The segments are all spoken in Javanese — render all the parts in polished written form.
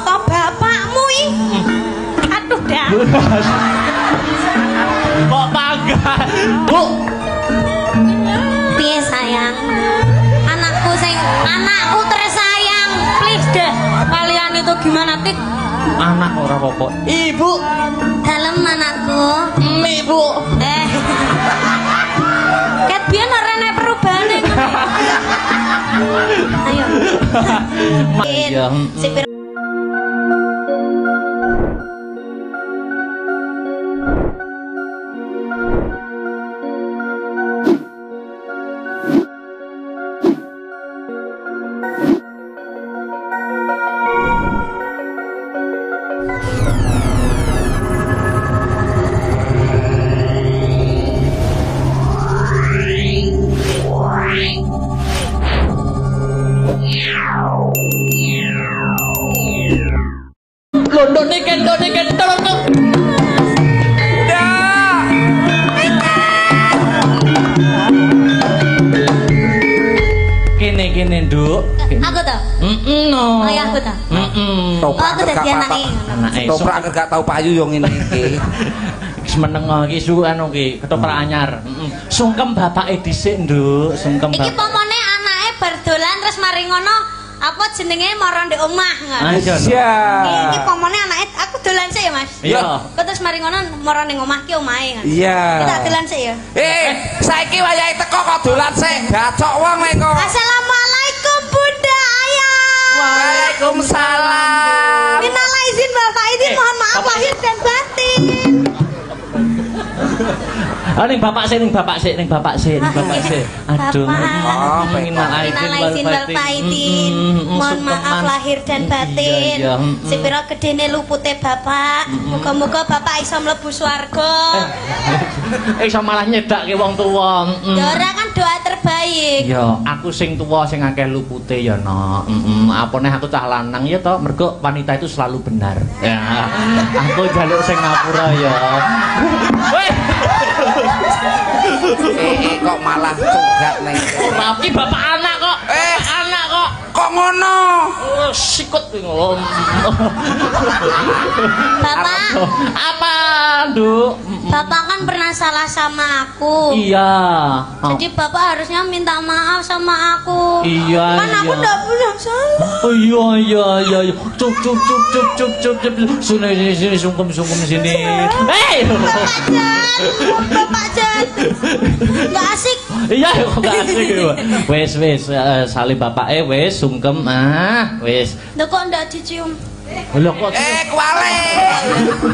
to bapakmu iki. Aduh dah. Kok bangga, Bu? Piye sayang? Anakku tersayang. Please deh. Kalian itu gimana tik? Anak ora apa-apa. Ibu. Dalem anakku. Ibu. Ket biyen ora enek perubahane. Ayo. Iya. Londone kendone tolong. Kene Nduk. Aku to. No. Oh ya aku to. Aku dadi anake. Toprak gak tau payu yo ngene iki. Wis meneng iki anu ki ketoprak anyar. Sungkem bapake dhisik Nduk, sungkem bapak. Iki pomone anake bar dolan terus mari ngono apa jenenge mara ndek omah ngono. Iya. Iki pomone anake aku dolan sik ya Mas. Iya. Kok terus mari ngono mara ning omah ki omahe ngono. Iya. Kita dolan sik ya. Saiki wayahe teko kok dolan sik. Gacok wong kok. Assalamualaikum Bunda Ayah. Waalaikumsalam. Minal izin Bapak izin mohon maaf lahir dan batin. Ning bapak sik. Aduh. Minal izin wal faizin. Mohon maaf lahir dan batin. Sepira gedene lupute Bapak. Muga-muga Bapak iso mlebu swarga. Iso malah nyedakke wong tuwa. Ya ora kan doa terbaik. Ya, aku sing tuwa sing akeh lupute ya, Nok. Apane aku cah lanang ya toh, mergo wanita itu selalu benar. Ya. Aku jaluk sing ngapura ya. Weh. Kok malah curhat ning. Ora iki bapak anak kok. Anak kok. Kok ngono? Sikut ngono. Bapak. Apa, Nduk? Bapak kan pernah salah sama aku. Iya. Jadi Bapak harusnya minta maaf sama aku. Iya. Kan aku enggak pernah salah. Oh iya. Cuk. Sini sungkem sini. Hei. Bapak Jan. Enggak asik. Iya, kok enggak asik. Wes salim bapake wes sungkem wes. Lho kok ndak dicium? Lho kok kuwale.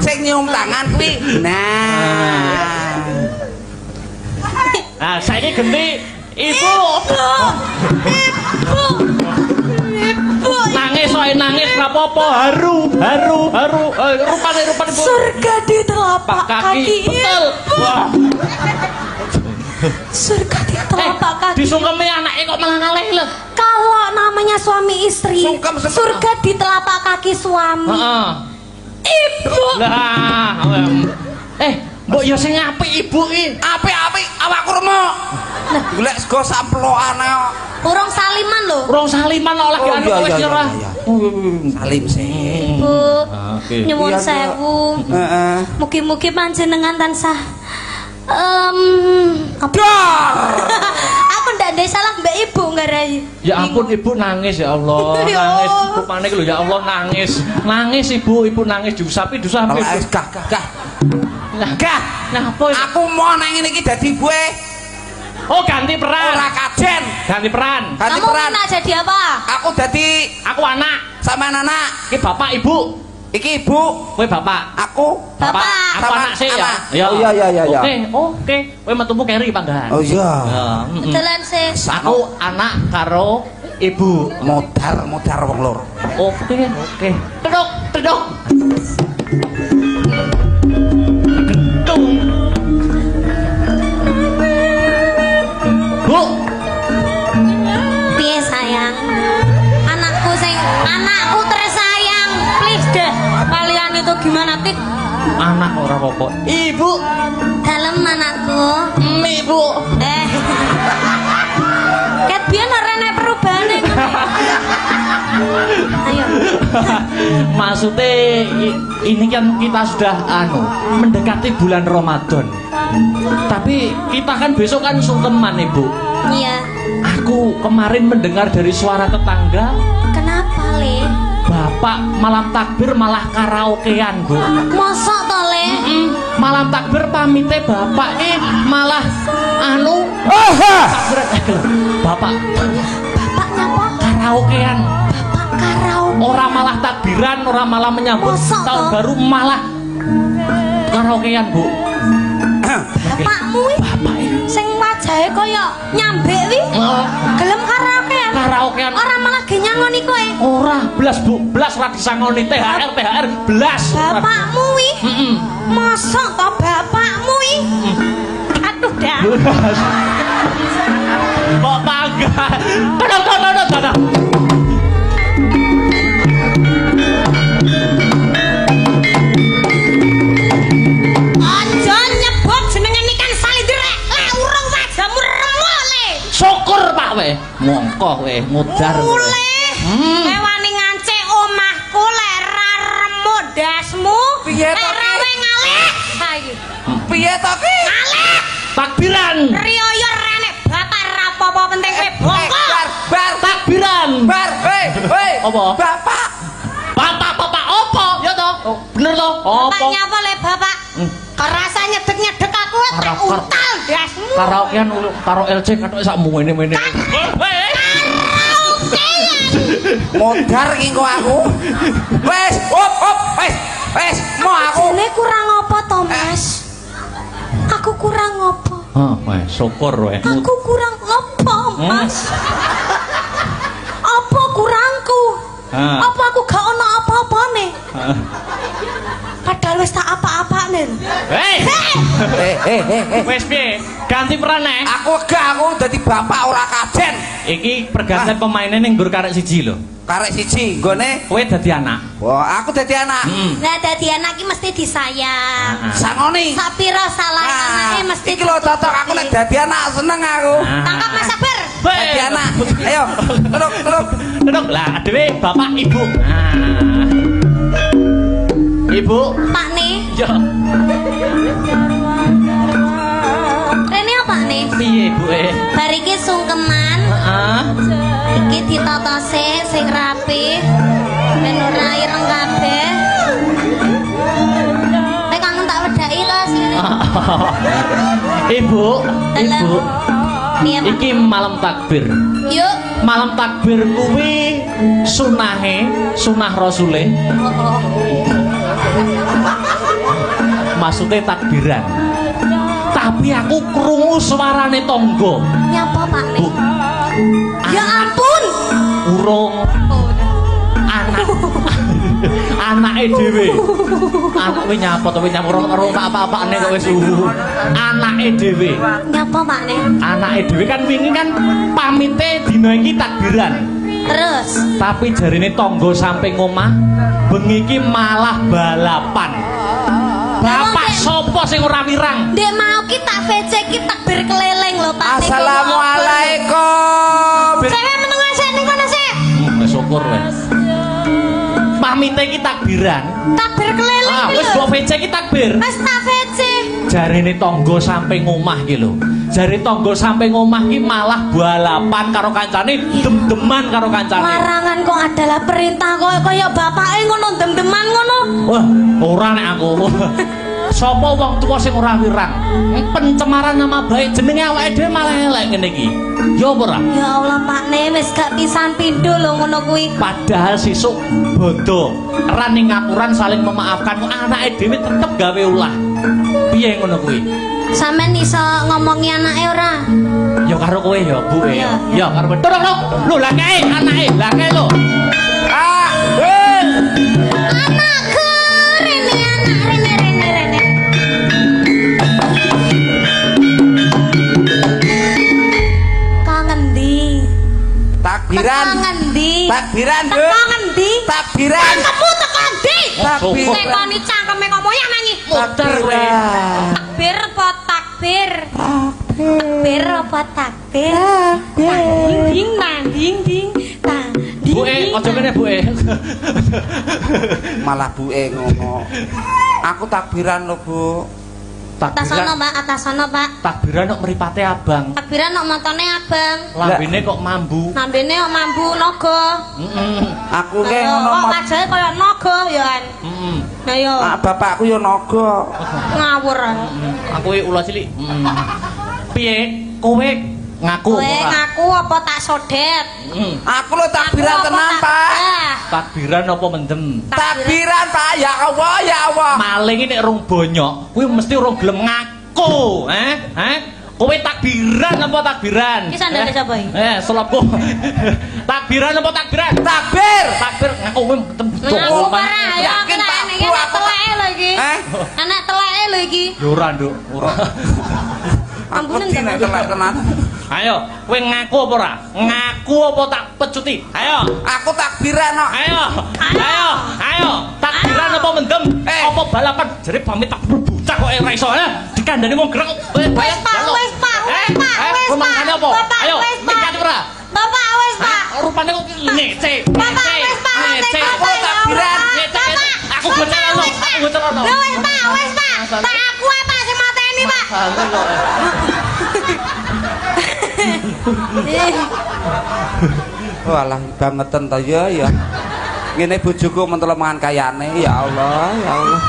Sing nyium tangan kuwi. Nah, saiki genti Ibu. Nangis ora apa-apa, haru. Rupane surga di telapak kaki. Betul. Wah. Surga di telapak kaki. Disungkemi anake kok malah ngalih lho. Kalau namanya suami istri, surga di telapak kaki suami. Ibu. Lah, mbok ya sing apik Ibu iki. Apik awakku remuk. Golek sego samplokan kok. Urung saliman lho. Urung saliman oleh anu wis nyerah. Salim sih. Ibu. Nyuwun sewu. Mugi-mugi panjenengan tansah aku ndak ada salah mbak Ibu ngarai. Ya ampun Ibu nangis ya Allah. Nangis Ibu panik lho ya Allah nangis. Nangis Ibu nangis diusapi. Gah. Napa? Aku mau nang ngene iki dadi gue. Oh ganti peran. Ora kajen. Ganti peran. Kamu nak jadi apa? Aku anak. Sama anak. Iki bapak Ibu. Iki Ibu. Kowe bapak. Aku. Bapak. Aku anak sih ya. Iya. Oke. Kowe metumu keri panggahan. Oh iya. Betulan sih. Aku anak karo Ibu. Modar wong loro. Oke. Tedok. Bu. Piye sayang? Anakku tersayang. Please deh. Kalian itu gimana tik? Anak ora apa-apa. Ibu. Dalem anakku. Ibu. Ket biyen ora enek perubahane. Ayo. Maksudnya ini kan kita sudah mendekati bulan Ramadan. Tapi kita kan besok kan sungkeman, Ibu. Iya. Aku kemarin mendengar dari suara tetangga. Kenapa, Le? Bapak malam takbir malah karaokean, Bu. Mosok to, Le? Malam takbir pamite bapak malah Bapak nyapa? karaokean. Bapak karaoke. Orang malah takbiran, orang malah menyambut Mosok tahun toh? baru malah karaokean, Bu. Bapakmu Bapak sing wajahe kaya nyambek wi. Gelem karaokean. Karaokean. Ora malah ge nyangoni kowe. Ora blas, Bu. Blas ra disangoni THR blas. Bapakmu wi. Mosok to bapakmu wi? Aduh dah. Kok tangga? Kadang. Aja nyebut jenenge Nikan Salindrek. Lah urung wajahmu remo le. Syukur Pak we. Mongko we mudar. Mulai. Wani ngancik omahku lek ra remo dasmu. Piye to ki? Rawe ngalih. Ha iki. Piye to ki? Ngalih. Takbiran. Riyo rene bapak ra apa-apa penting kowe bongko. Bar Takbiran. bar. Hei. Apa? Bapak. Bapak apa? Ya toh? Bener toh? Apa? Bapak nyapa le bapak? Kerasa nyedek-nyedek aku tak untal dasmu. Karaokean karo LC katok sak mene. Modar ki kok aku. Wes, wes, mau aku. Jene kurang apa to, Mas? Aku kurang apa? Wes syukur we. Aku kurang apa, Mas? Apa kurangku? Apa aku gak ono apa-apane? Padahal wis tak apa-apane. Hei. Wes piye? Ganti peran nek. Aku dadi bapak ora kajen. Iki pergantian pemainnya ning nggur karek siji lho. Karek siji nggone Kowe dadi anak. wah aku dadi anak. Lah dadi anak iki mesti disayang. Sangoni. Sapira salah anake mesti iki lho cocok aku nek dadi anak seneng aku. Tangkap Mas Sabar. Dadi anak. Ayo, Duduk lah dhewe bapak ibu. Ibu. Pak nih. Yo. Rene apa nih? Piye ibu Bar iki sungkeman. Heeh. Iki ditata sing rapi. Ben ora ireng kabeh. Nek kangen tak wedhaki to sini. Ibu. Piye, Pak? Iki malam takbir. Yuk. Malam takbir kuwi sunah Rasule. Maksudnya takbiran. Tapi aku krungu suarane tangga. Nyapa Pak nih? Bu. Ya ampun. Urung. Anake dhewe. Anake nyapa to nyapa urung apa-apane kok wis anake dhewe. Nyapa Pak nih? Anake dhewe kan wingi kan pamite dina iki takbiran. Terus. Tapi jarine tangga sampe ngomah bengi iki malah balapan. Bapak sapa sing ora wirang? Ndek mau ki tak VC ki takbir keliling lho Pak. Assalamualaikum. Cewek menengan sik ning kono sik. Wis syukur wis. Pamite iki takbiran. Takbir keliling Wis mbok VC iki takbir. Wis tak VC. Jarine tangga sampe ngomah ki lho. Jare tangga sampe ngomah ki malah balapan karo kancane, dem-deman karo kancane. Larangan kok adalah perintah kaya bapake ngono dem-deman ngono. Wah, ora nek aku. Sapa wong tuwa sing ora wirang? Pencemaran nama baik jenenge awake dhewe malah elek ngene iki. Ya apa ora? Ya Allah Pakne wis gak pisan pindho lho ngono kuwi. Padahal sesuk bodo ran ning ngapuran saling memaafkan anake dhewe tetep gawe ulah. Piye ngono kuwi? Sampeyan iso ngomongi anake ora? Ya karo kowe ya, Bu. Iya. Ya karo turun lho lah kae anake, lah kae lho. Anakku rene rene. Kangen di. Takbiran. Takbiran, Bu. Kangen di. Takbiran. Kamu tekan di. Takbir. Tekoni cangkeme komoya nanyi. Takbiran. Takbir apa takbir? Takbir apa takbir? Ding ding ding ding. Bu Aja kene buke. Malah buke ngono. Aku takbiran lho, Bu. Atas sono, Pak, atas sono, Pak. Takbiran kok mripate abang. Takbiran kok montone abang. Lambene kok mambu. Lambene kok mambu naga. Aku ke ngono. Kok kajae kaya naga ya kan. Nah yo. Bapakku yo naga. Ngawur. Aku ula cilik. Piye? Kowe ngaku kowe ngaku apa tak sodet? Aku lho takbiran tenan, Pak. Takbiran apa mendem? Takbiran, Pak. Ya Allah, ya Allah. Maling nek rung bonyok, kuwi mesti rung gelem ngaku, Kowe takbiran apa takbiran? Iki sandale sapa iki? Selopku. Takbiran apa takbiran? Takbir. Takbir ngaku kowe ngaku ora ya kena iki teleke lho iki. Anak teleke lho iki. Ya ora, Nduk. Ora. Ampunen telek tenan. Ayo, kowe ngaku apa ora? Ngaku apa tak pecuti? Ayo. Aku takbiran kok. Ayo. Takbiran apa mendem? Apa balapan? Jare pamit tak bocah kok ora iso dikandani wong grek. Wis Pak. Rumangane apa? Ayo, nikat ora? Bapak wis Pak. Rupane kok ngece. Bapak wis Pak. Aku takbiran. Aku gocelono. Wis Pak. Tak aku apa sing mateni, Pak? Walah bangetan ta ya. Ngene bojoku mentolo mangan kayane ya Allah, ya Allah.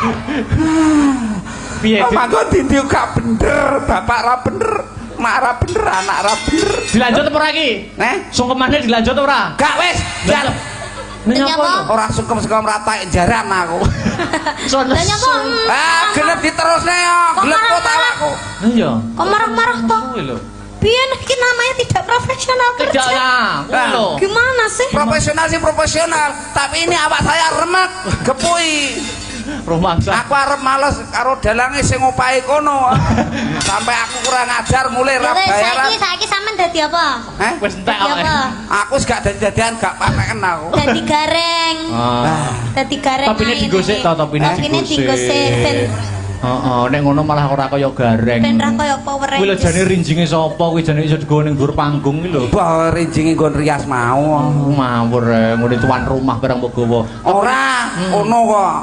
Piye? Mangko dindi gak bener, bapak ra bener, mak ra bener, anak ra bener. Dilanjut apa lagi? Sungkemane dilanjut ora? Gak wis, jan. Nyapa? Ora sungkem-sungkem rata jaran aku. Nyapa? Gelem diterusne yo, gelem kok awakku. Iya. Kok marah-marah toh? Piye iki namanya tidak profesional kerja? Tidak ya. Gimana sih? Profesional sih profesional, tapi ini awak saya remek, gepui. Rumangsa. Aku arep males karo dalange sing opahe kono. Sampai aku kurang ajar mulai ra bayaran. Saiki sampean dadi apa? Wis entek kok. Aku wis gak dadi-dadian gak pateken aku. Dadi gareng. Dadi gareng. Topine digosik to, topine digosik. Heeh, nek ngono malah ora kaya gareng. Ben ra kaya Power Rangers. Kuwi lho jane rinjinge sapa? Kuwi jane iso digawa ning dhuwur panggung iki lho. Bah rinjinge nggon rias mau. Mawur ngene tuan rumah barang mbok gawa. Ora, ono kok.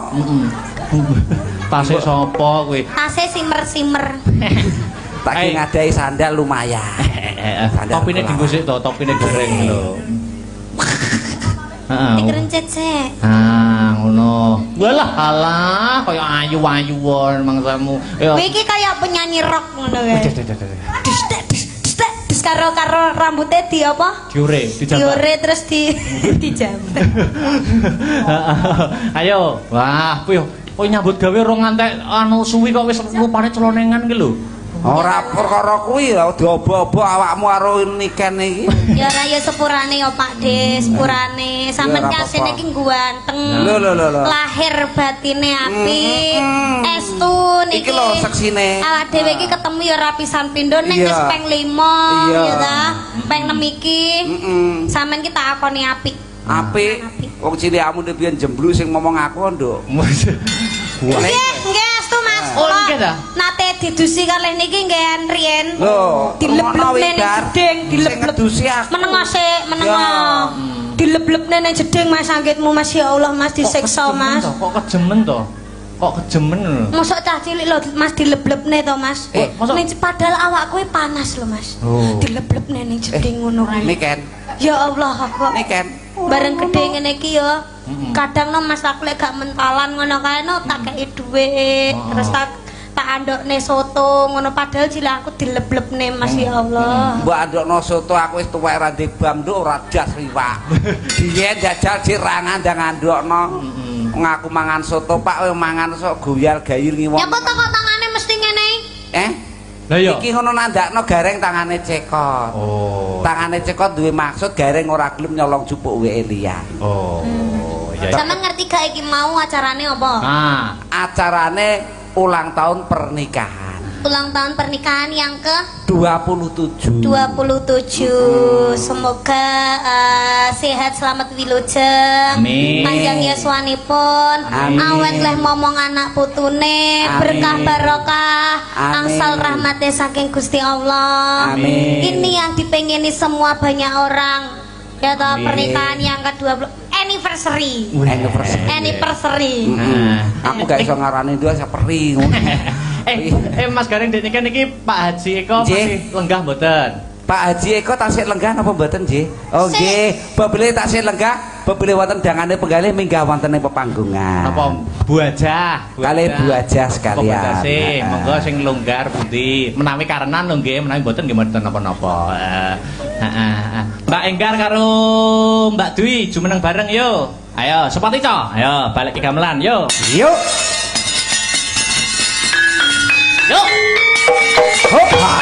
Tase sapa kuwi? Tase simer-simer. Tak ngadai sandal lumayan. Topine digosik to, topine goreng lho. Heeh. Dikerencet sik. Ngono. Walah alah kaya ayu-ayuwon mangsamu. Kowe iki kaya penyanyi rock ngono kae. Dis karo rambutnya di apa? Diure, dijambak. Diure terus dijambak. Ayo. Wah, piye? Kowe nyambut gawe ora ngantek anu suwi kok wis rupane celonengan ki lho. Ora perkara kuwi lho diobo-obo awakmu karo niken iki. Ya ora ya sepurane ya Pak De, sepurane. Sampeyan kasene iki ganteng. Lho. Lahir batine apik. Estu niki. Iki lho seksine. Awak dhewe iki ketemu ya ora pisan pindho nek wis peng 5 ya ta. Peng 6 iki. Sampeyan ki tak akoni apik. Apik. Wong cilikmu biyen jemblu sing ngomong aku, Nduk. Nggih, estu Mas. Oh, nggih ta? Nate didusi kalih niki nggih riyen. Lho, dileblebne ning jeding, dilebleb. Menengo sik, menengo. Dileblebne ning jeding Mas anggitmu Mas ya Allah Mas disiksa Mas. Kok kejemen to? Kok kejemen lho. Mosok cah cilik lho Mas dileblebne to Mas. Ning padahal awakku panas lho Mas. Dileblebne ning jeding ngono kuwi. Niken. Ya Allah kok. Niken. Bareng gede ngene iki ya. Kadang no Mas aku lek gak mentalan ngono kae no tak kei dhuwit terus tak andokne soto ngono padahal cilik aku dileblebne Mas ya Allah. Mbok andokno soto aku wis tuwek ra ndek bam nduk ora jas riwak. Biyen jajal cirangan ndang andokno. Ngaku mangan soto Pak kowe mangan sok goyal gayur ngiwon. Ya apa kok tangane mesti ngene iki? Lah iya. Iki ngono nandakno gareng tangane cekot. Tangane cekot duwe maksud gareng ora gelem nyolong jupuk weke liyan. Iya. Sampeyan ngerti gak iki mau acarane apa? Acarane ulang tahun pernikahan. Ulang tahun pernikahan yang ke 27. Semoga sehat selamat wilujeng. Panjang yaswanipun. Awet leh momong anak putune. Berkah barokah. Angsal rahmatnya saking Gusti Allah. Ini yang dipengini semua banyak orang. Ya toh pernikahan yang ke-20. anniversary. Anniversary. Aku gak iso ngarani itu asa peri ngono. Mas Gareng dene iki Pak Haji Eko masih lenggah mboten? Pak Haji Eko tasih lenggah napa mboten nggih? Oh nggih, bebele tasih lenggah, bebele wonten dangane penggalih minggah wonten ing pepanggungan. Napa Bu Ajah? Kalih Bu Ajah sekalian. Monggo sing longgar pundi. Menawi karenan lho nggih, menawi mboten nggih mboten napa-napa. Mbak Enggar karo Mbak Dwi jumeneng bareng yo. Ayo, sepati co. Ayo, balik ke gamelan yo. Yuk. Yuk. Hopa.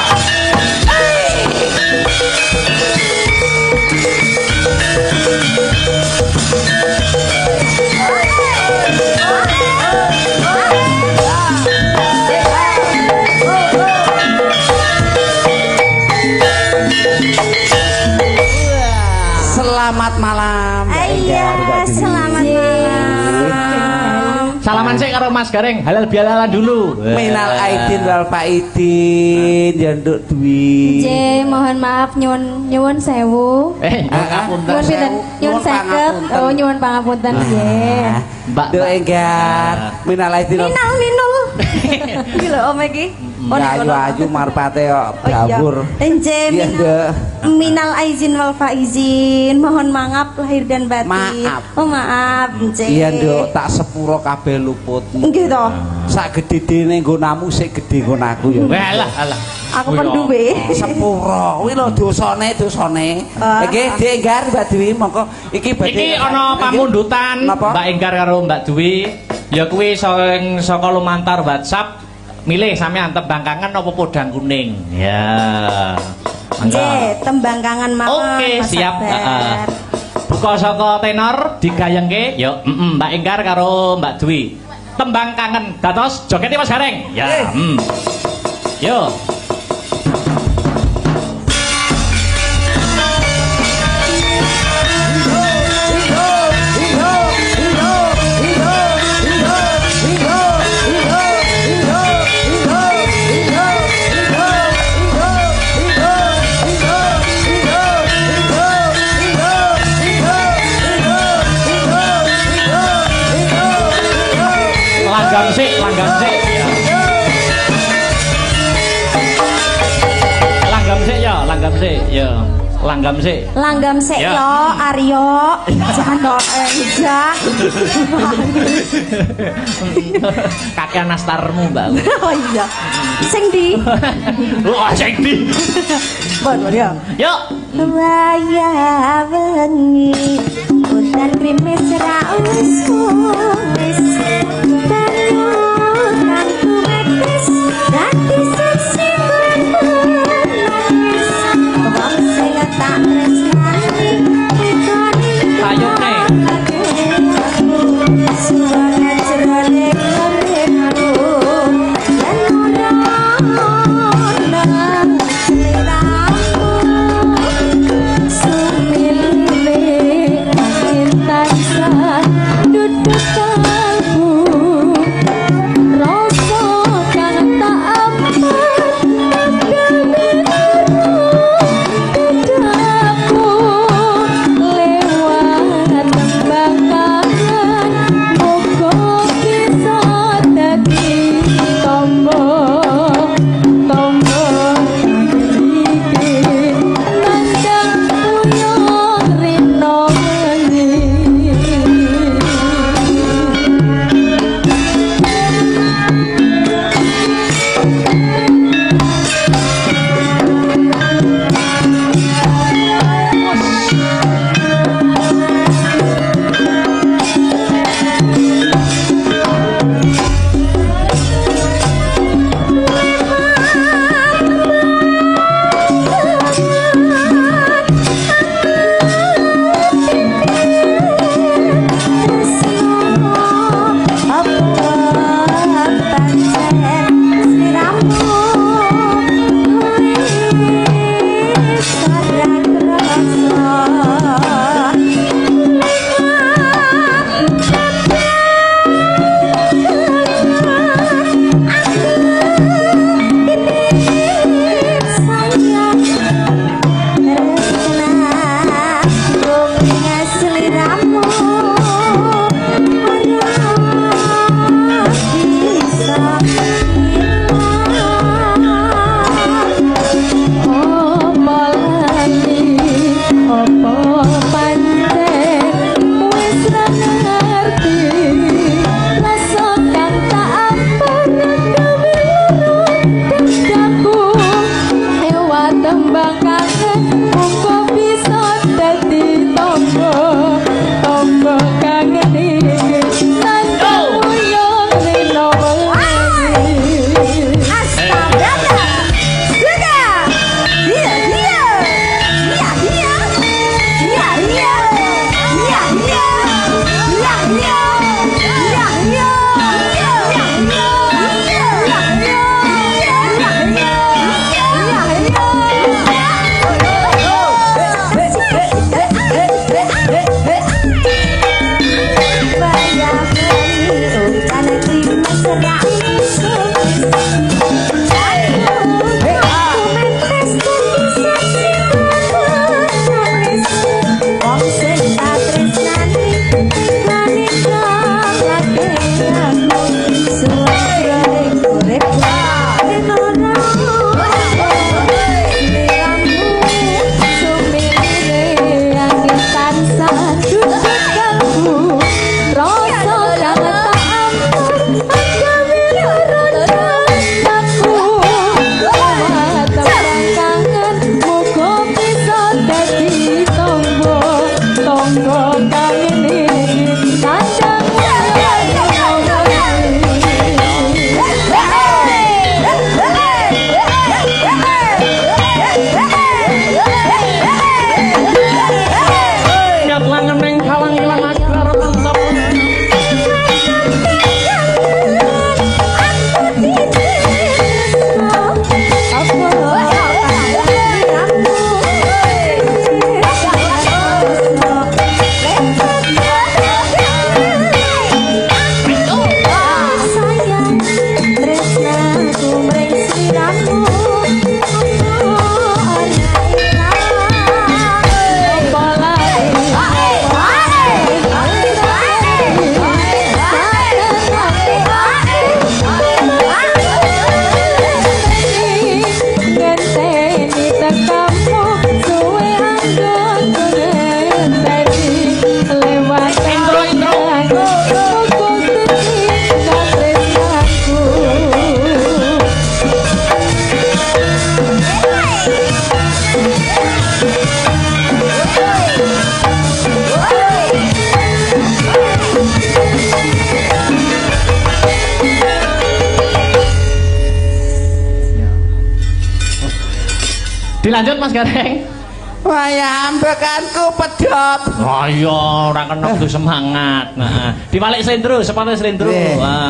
Selamat malam. Iya, selamat malam. Salaman sih karo Mas Gareng, halal bihalal dulu. Minal aidin wal faidin ya Nduk Dwi. Nggih, mohon maaf nyuwun sewu. Ngapunten. Nyuwun 50. Oh, nyuwun pangapunten nggih. Mbak Nduk Enggar, minal aidin. Minul. Iki lho Om iki. Ayu marpate kok dawur. Nggih, minal aizin wal faizin. Mohon maaf lahir dan batin. Maaf. Oh, maaf, nggih. Iya, Nduk, tak sepuro kabeh luputmu. Nggih to. Sak gedhe-gedhene nggonamu sik gedhe nggon aku ya. Alah. Aku pun duwe. Sepuro. Kuwi lho dosane. Nggih, Dik Enggar, Mbak Dwi, monggo iki badhe. Iki ana pamundutan Mbak Enggar karo Mbak Dwi. Ya kuwi saka lumantar WhatsApp. Milih sampean tembang kangen apa podang kuning. Ya. Nggih, tembang kangen mawon. Oke, siap. Buka saka tenor digayengke. Yo, Mbak Enggar karo Mbak Dwi. Tembang kangen dados jogete Mas Gareng. Ya. Yo. Langgam sik ya. Langgam sik yo Aryo. Jangan kok enjak. Kakean nastarmu, Mbak. Oh iya. Sing ndi? Oh, sing ndi? Bon ya. Yuk. Waya wengi udan krimis ra wis Dilanjut Mas Gareng. Wayah ambekanku pedhot. Oh iya, ora kena kudu semangat. Nah, dibalik slendro, sepatu slendro.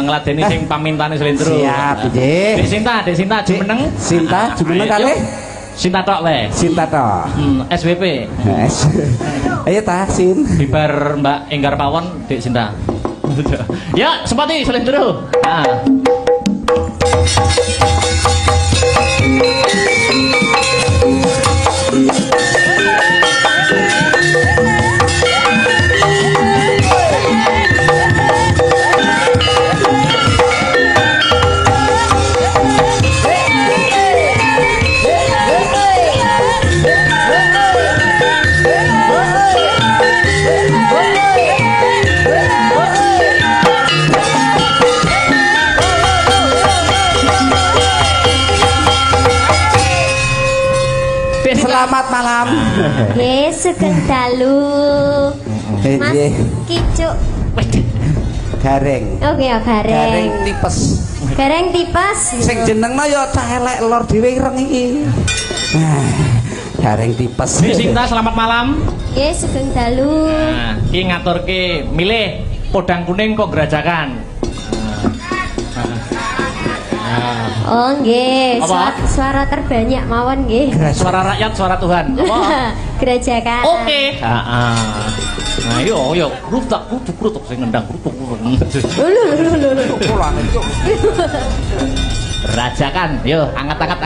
Ngladeni sing pamintane slendro. Siap, nggih. Dek Sinta jumeneng. Sinta jumeneng kalih. Sinta tok le. Sinta tok. SWP. Ayo ta, Sin. Bibar Mbak Enggar Pawon, Dek Sinta. Ya, sepati slendro. Heeh. Selamat malam. Nggih, sugeng dalu. Mas Kicuk. Gareng. Oke, ya Gareng gareng. tipes. Gareng tipes. Sing jenengno ya cah elek lor dhewe ireng iki. Gareng tipes. Dek Sinta selamat malam. Nggih, sugeng dalu. Nah, ki ngaturke milih podang kuning kok gerajakan. Oh nggih, Apa? suara terbanyak mawon nggih. Suara rakyat, suara Tuhan. Apa? Gerajakan. Oke. Heeh. Nah, yo krutuk sing ngendang krutuk. Lho. Rajakan, yo angkat.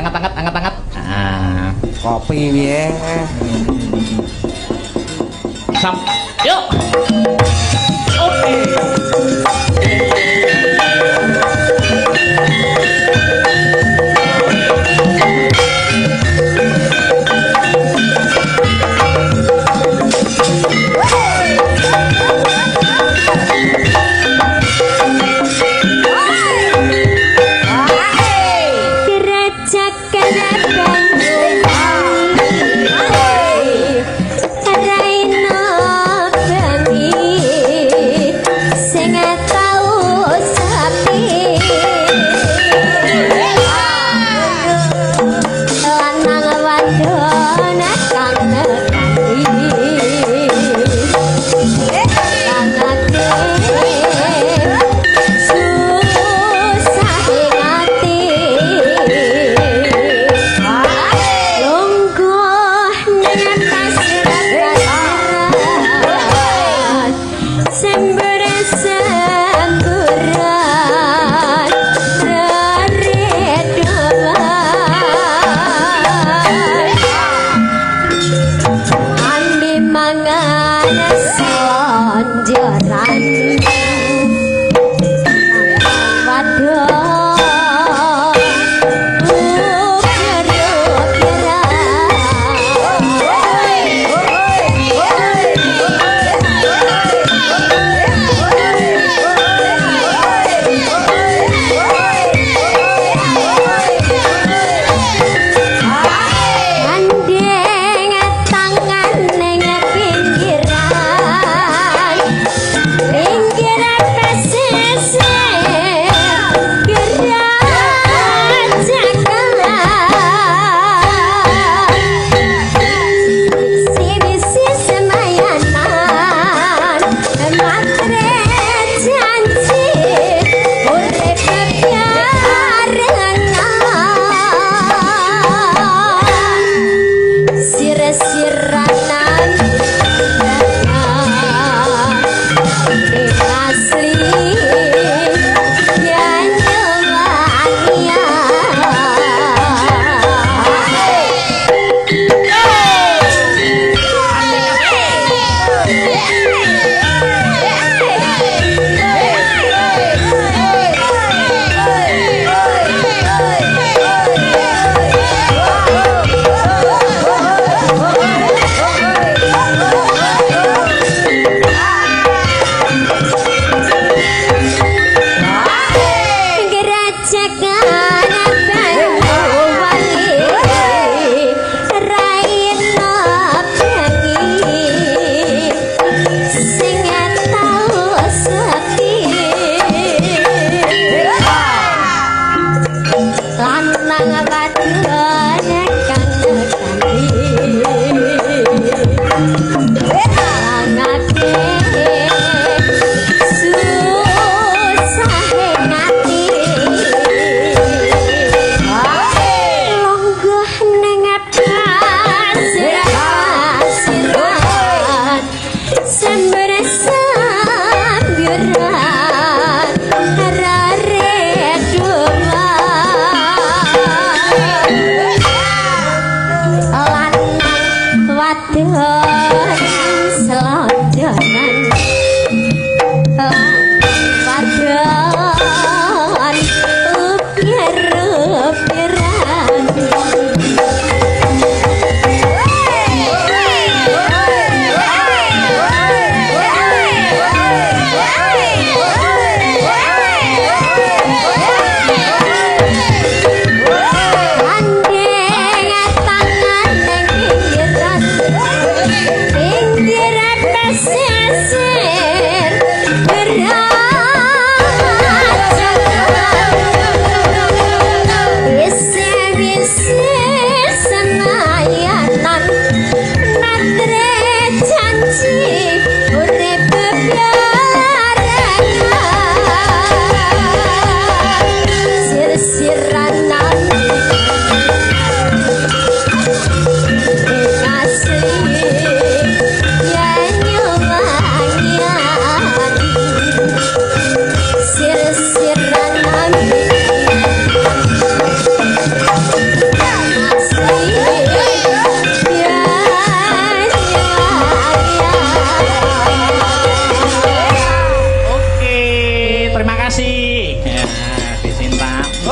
Nah, Kopi piye? Yuk. Oke. Raina bangi sing tau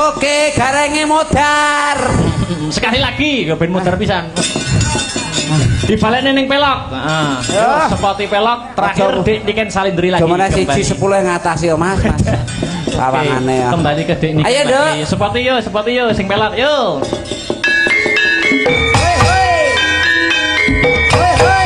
Oke, garenge modar. Sekali lagi, ben muter pisan. Dibalekne ning pelok. Heeh. Sepoti pelok terakhir Dik salindri lagi. Gimana siji 10 yang ngatasi yo, Mas. Sawangane ya. Kembali ke Dik niki. Ayo, Dok. Sepoti yo sing pelok yo. Hei, hei. Hei, hei.